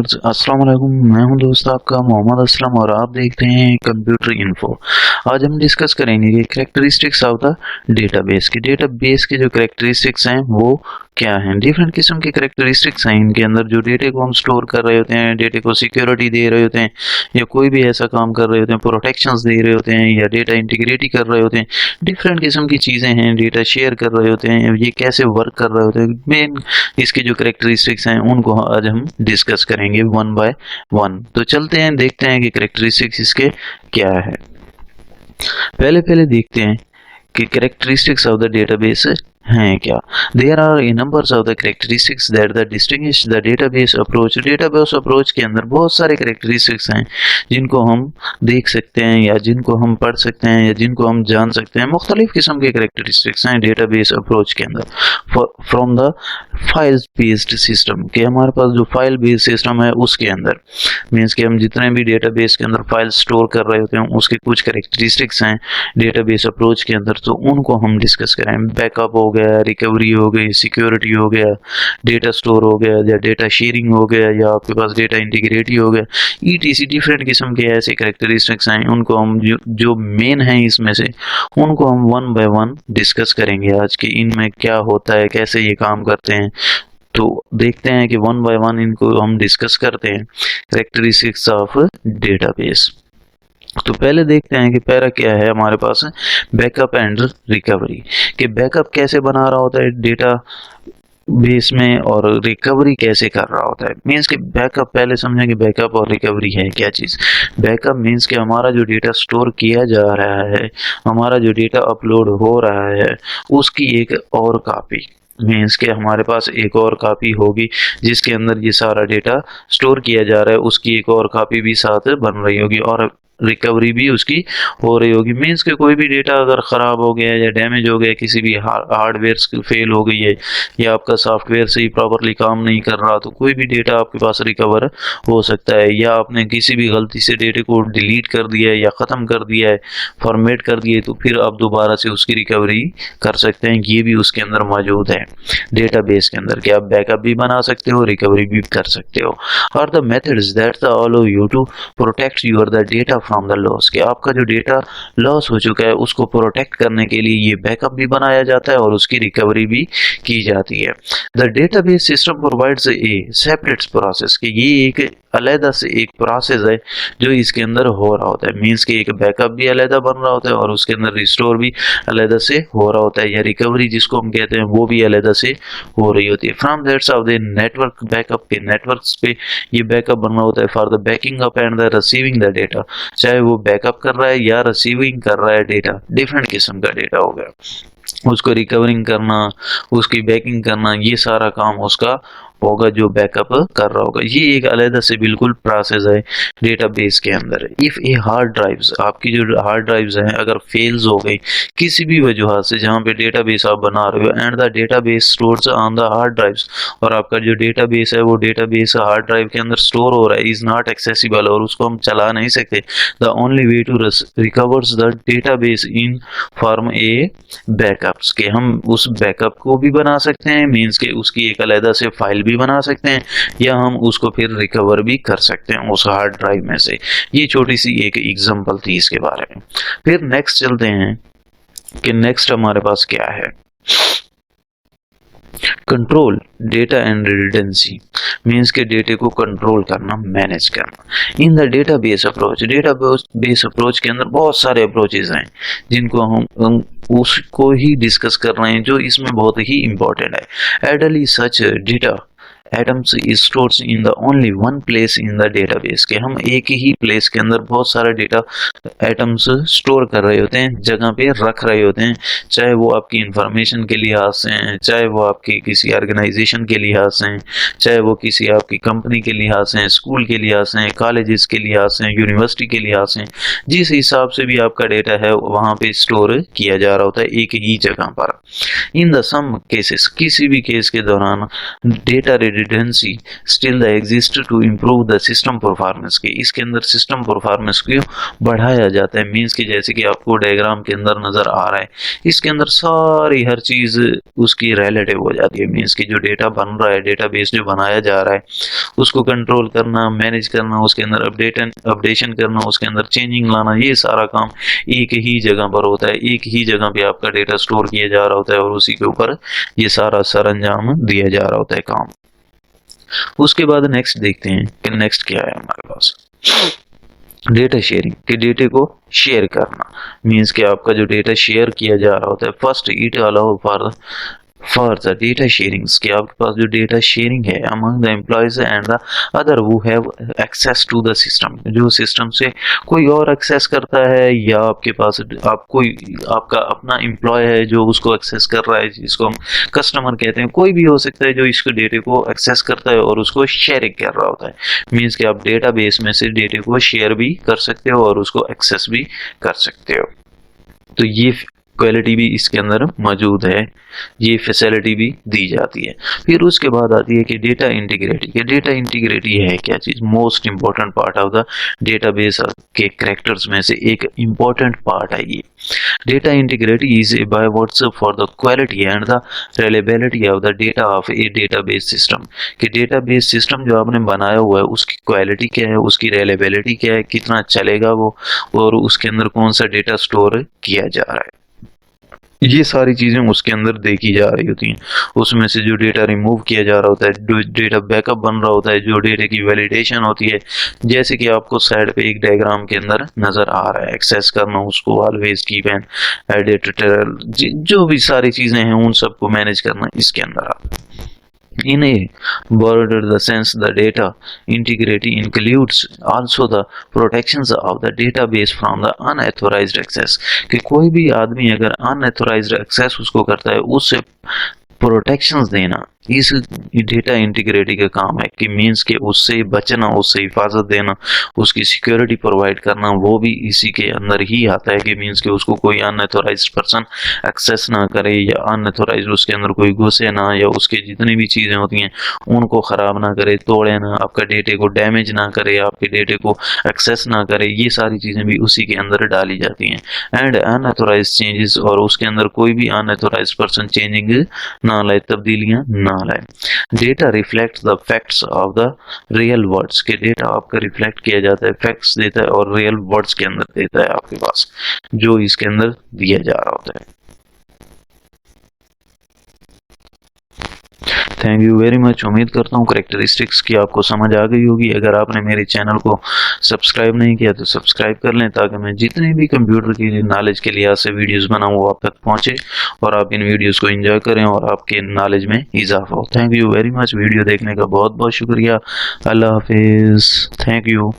Viewers अस्सलाम वालेकुम। मैं हूं दोस्त आपका मोहम्मद असलम और आप देख रहे हैं कंप्यूटर इन्फो। आज हम डिस्कस करेंगे कि करेक्टरिस्टिक्स ऑफ द डेटाबेस के जो करेक्टरिस्टिक्स हैं वो क्या हैं। डिफरेंट किस्म के करेक्टरिस्टिक्स हैं इनके अंदर। जो डेटे को हम स्टोर कर रहे होते हैं, डेटे को सिक्योरिटी दे रहे होते हैं या कोई भी ऐसा काम कर रहे होते हैं, प्रोटेक्शंस दे रहे होते हैं या डेटा इंटीग्रिटी कर रहे होते हैं। डिफरेंट किस्म की चीज़ें हैं, डेटा शेयर कर रहे होते हैं, ये कैसे वर्क कर रहे होते हैं। मेन इसके जो करेक्टरिस्टिक्स हैं उनको आज हम डिस्कस करेंगे वन बाय वन। तो चलते हैं, देखते हैं कि करेक्टरिस्टिक्स इसके क्या है। पहले देखते हैं कि करेक्टरिस्टिक्स ऑफ द डेटाबेस हैं क्या। There are a numbers of the characteristics that the distinguish the database approach. Database approach के अंदर बहुत सारे करेक्टरिस्टिक्स हैं जिनको हम देख सकते हैं या जिनको हम पढ़ सकते हैं या जिनको हम जान सकते हैं। मुख्तलिफ किस्म के करेक्टरिस्टिक्स हैं डेटाबेस अप्रोच के अंदर। From the file based system के हमारे पास जो फाइल बेस्ड सिस्टम है उसके अंदर मीन्स कि हम जितने भी डेटाबेस के अंदर फाइल स्टोर कर रहे होते हैं उसके कुछ करेक्टरिस्टिक्स हैं डेटाबेस अप्रोच के अंदर, तो उनको हम डिस्कस करें। बैकअप हो गया, रिकवरी हो गई, सिक्योरिटी हो गया, डेटा स्टोर हो गया या डेटा शेयरिंग हो गया या आपके पास डेटा इंटीग्रिटी हो गया, ईटीसी डिफरेंट किस्म के ऐसे करेक्टरिस्टिक्स हैं। उनको हम जो मेन हैं इसमें से उनको हम वन बाय वन डिस्कस करेंगे आज कि इनमें क्या होता है, कैसे ये काम करते हैं। तो देखते हैं कि वन बाय वन इनको हम डिस्कस करते हैं करेक्टरिस्टिक्स ऑफ डेटाबेस। तो पहले देखते हैं कि पहला क्या है हमारे पास, बैकअप एंड रिकवरी। कि बैकअप कैसे बना रहा होता है डेटा बेस में और रिकवरी कैसे कर रहा होता है। मीन्स कि बैकअप, पहले समझें कि बैकअप और रिकवरी है क्या चीज़। बैकअप मीन्स कि हमारा जो डेटा स्टोर किया जा रहा है, हमारा जो डेटा अपलोड हो रहा है उसकी एक और कॉपी, मीन्स के हमारे पास एक और कॉपी होगी जिसके अंदर ये सारा डेटा स्टोर किया जा रहा है, उसकी एक और कॉपी भी साथ बन रही होगी और रिकवरी भी उसकी हो रही होगी। मीन्स के कोई भी डेटा अगर ख़राब हो गया या डैमेज हो गया, किसी भी हार्डवेयर फेल हो गई है या आपका सॉफ्टवेयर से ही प्रॉपरली काम नहीं कर रहा, तो कोई भी डेटा आपके पास रिकवर हो सकता है। या आपने किसी भी गलती से डेटे को डिलीट कर दिया है या ख़त्म कर दिया है, फॉर्मेट कर दिया है, तो फिर आप दोबारा से उसकी रिकवरी कर सकते हैं। ये भी उसके अंदर मौजूद है डेटाबेस के अंदर कि आप बैकअप भी बना सकते हो, रिकवरी भी कर सकते हो। और the methods that allow you to protect your the data from the loss. कि आपका जो डेटा लॉस हो चुका है उसको प्रोटेक्ट करने के लिए ये बैकअप भी बनाया जाता है और उसकी रिकवरी भी की जाती है। The database system provides a separate process. कि ये एक अलग से एक प्रोसेस है जो इसके अंदर हो रहा होता है। मीन्स कि एक बैकअप भी अलग बन रहा होता है और उसके अंदर रिस्टोर भी अलग से हो रहा होता है, या रिकवरी जिसको हम कहते हैं वो भी अलग से हो रही होती है। From that's of the network backup, के नेटवर्क्स पे ये बैकअप बन रहा होता है for the banking up and the receiving the data. चाहे वो बैकअप कर रहा है या रिसीविंग कर रहा है डेटा, डिफरेंट किस्म का डेटा हो गया, उसको रिकवरिंग करना, उसकी बैकिंग करना, ये सारा काम उसका होगा जो बैकअप कर रहा होगा। ये एक अलग से बिल्कुल प्रोसेस है डेटाबेस के अंदर। इफ़ ए हार्ड ड्राइव्स, आपकी जो हार्ड ड्राइव्स हैं अगर फेल्स हो गई किसी भी वजह से जहाँ पे डेटाबेस आप बना रहे हो, and the database stores on the hard drives, और आपका जो डेटाबेस है वो डेटाबेस हार्ड ड्राइव के अंदर स्टोर हो रहा है, इज़ नॉट एक्सेसिबल, और उसको हम चला नहीं सकते। The only way to recovers the database in form a backups. के हम उस बैकअप को भी बना सकते हैं, मीन्स के उसकी एक अलग से फाइल भी बना सकते हैं, या हम उसको फिर रिकवर भी कर सकते हैं उस हार्ड ड्राइव में से। ये छोटी सी एक एग्जांपल थी इसके बारे में। फिर नेक्स्ट चलते हैं कि नेक्स्ट हमारे पास क्या है। Control data and redundancy, means के डेटे को कंट्रोल करना, मैनेज करना। In the database approach, database approach के अंदर बहुत सारे अप्रोचेज हैं जिनको हम उसको ही डिस्कस कर रहे हैं जो इसमें बहुत ही इंपॉर्टेंट है। Ideally such data atoms is stores in the only one place in the database. के हम एक ही प्लेस के अंदर बहुत सारा डेटा एटम्स स्टोर कर रहे होते हैं, जगह पे रख रहे होते हैं, चाहे वो आपकी इंफॉर्मेशन के लिहाज से हैं, चाहे वो आपकी किसी ऑर्गेनाइजेशन के लिहाज से हैं, चाहे वो किसी आपकी कंपनी के लिहाज से हैं, स्कूल के लिहाज से हैं, कॉलेजेस के लिहाज से हैं, यूनिवर्सिटी के लिहाज से हैं। जिस हिसाब से भी आपका डेटा है वहाँ पे स्टोर किया जा रहा होता है एक ही जगह पर। इन द सम केसेस, किसी भी केस के दौरान data redundancy still exist to improve the system performance के इसके अंदर सिस्टम परफॉर्मेंस को बढ़ाया जाता है। मीन्स कि जैसे कि आपको डायग्राम के अंदर नजर आ रहा है, इसके अंदर सारी हर चीज उसकी रिलेटिव हो जाती है। मीन्स कि जो डेटा बन रहा है, डेटाबेस जो बनाया जा रहा है, उसको कंट्रोल करना, मैनेज करना, उसके अंदर अपडेशन करना, उसके अंदर चेंजिंग लाना, ये सारा काम एक ही जगह पर होता है। एक ही जगह पे आपका डेटा स्टोर किया जा रहा होता है और उसी के ऊपर ये सारा सरंजाम दिया जा रहा होता है काम। उसके बाद नेक्स्ट देखते हैं कि नेक्स्ट क्या है हमारे पास। डेटा शेयरिंग के डेटे को शेयर करना मीन्स कि आपका जो डेटा शेयर किया जा रहा होता है, first it allow for the data sharings कि आपके पास जो डेटा शेयरिंग है among the employees and the other वो have access to the system, जो सिस्टम से कोई और एक्सेस करता है या आपके पास आपका अपना एम्प्लॉय है जो उसको एक्सेस कर रहा है, जिसको हम कस्टमर कहते हैं, कोई भी हो सकता है जो इसको डेटे को एक्सेस करता है और उसको शेयरिंग कर रहा होता है। मीन्स कि आप डेटा बेस में से डेटे को शेयर भी कर सकते हो और उसको एक्सेस भी कर सकते हो। तो ये क्वालिटी भी इसके अंदर मौजूद है, ये फैसिलिटी भी दी जाती है। फिर उसके बाद आती है कि डेटा इंटीग्रिटी के डेटा इंटीग्रिटी है क्या चीज, most important part of the database के कैरेक्टर्स में से एक इंपॉर्टेंट पार्ट है ये। Data integrity is a bywords for the quality and the reliability of the data of a database system कि डेटाबेस सिस्टम जो आपने बनाया हुआ है उसकी क्वालिटी क्या है, उसकी रिलायबिलिटी क्या है, कितना चलेगा वो, और उसके अंदर कौन सा डेटा स्टोर किया जा रहा है, ये सारी चीजें उसके अंदर देखी जा रही होती हैं। उसमें से जो डेटा रिमूव किया जा रहा होता है, जो डेटा बैकअप बन रहा होता है, जो डेटा की वैलिडेशन होती है, जैसे कि आपको साइड पे एक डायग्राम के अंदर नजर आ रहा है, एक्सेस करना उसको, ऑलवेज कीप एन एडिट, जो भी सारी चीजें हैं उन सबको मैनेज करना इसके अंदर आता है। In a broader the sense, the data integrity includes also the protections of the database from the unauthorized access कि कोई भी आदमी अगर unauthorized access उसको करता है, उससे प्रोटेक्शंस देना इस डेटा इंटीग्रिटी का काम है कि मीन्स के उससे बचना, उससे हिफाजत देना, उसकी सिक्योरिटी प्रोवाइड करना, वो भी इसी के अंदर ही आता है कि मीन्स के उसको कोई अनऑथोराइज्ड पर्सन एक्सेस ना करे या अनऑथोराइज्ड उसके अंदर कोई घुसे ना, या उसके जितनी भी चीज़ें होती हैं उनको ख़राब ना करे, तोड़े ना, आपका डेटे को डैमेज ना करे, आपके डेटे को एक्सेस ना करे, ये सारी चीज़ें भी उसी के अंदर डाली जाती हैं। एंड अनऑथोराइज्ड चेंजेस, और उसके अंदर कोई भी अनऑथोराइज्ड पर्सन चेंजिंग ना लाए, तब्दीलियां ना लाए। Data reflect the facts of the real words के डेटा आपका रिफ्लेक्ट किया जाता है, फैक्ट्स देता है और रियल वर्ड्स के अंदर देता है आपके पास जो इसके अंदर दिया जा रहा होता है। Thank you very much. उम्मीद करता हूँ कैरेक्टरिस्टिक्स की आपको समझ आ गई होगी। अगर आपने मेरे चैनल को सब्सक्राइब नहीं किया तो सब्सक्राइब कर लें ताकि मैं जितने भी कंप्यूटर की नॉलेज के लिहाज से वीडियोस बनाऊँ वो आप तक पहुँचे और आप इन वीडियोस को एंजॉय करें और आपके नॉलेज में इजाफा हो। Thank you very much. Video देखने का बहुत बहुत शुक्रिया। अल्लाह हाफिज़। Thank you.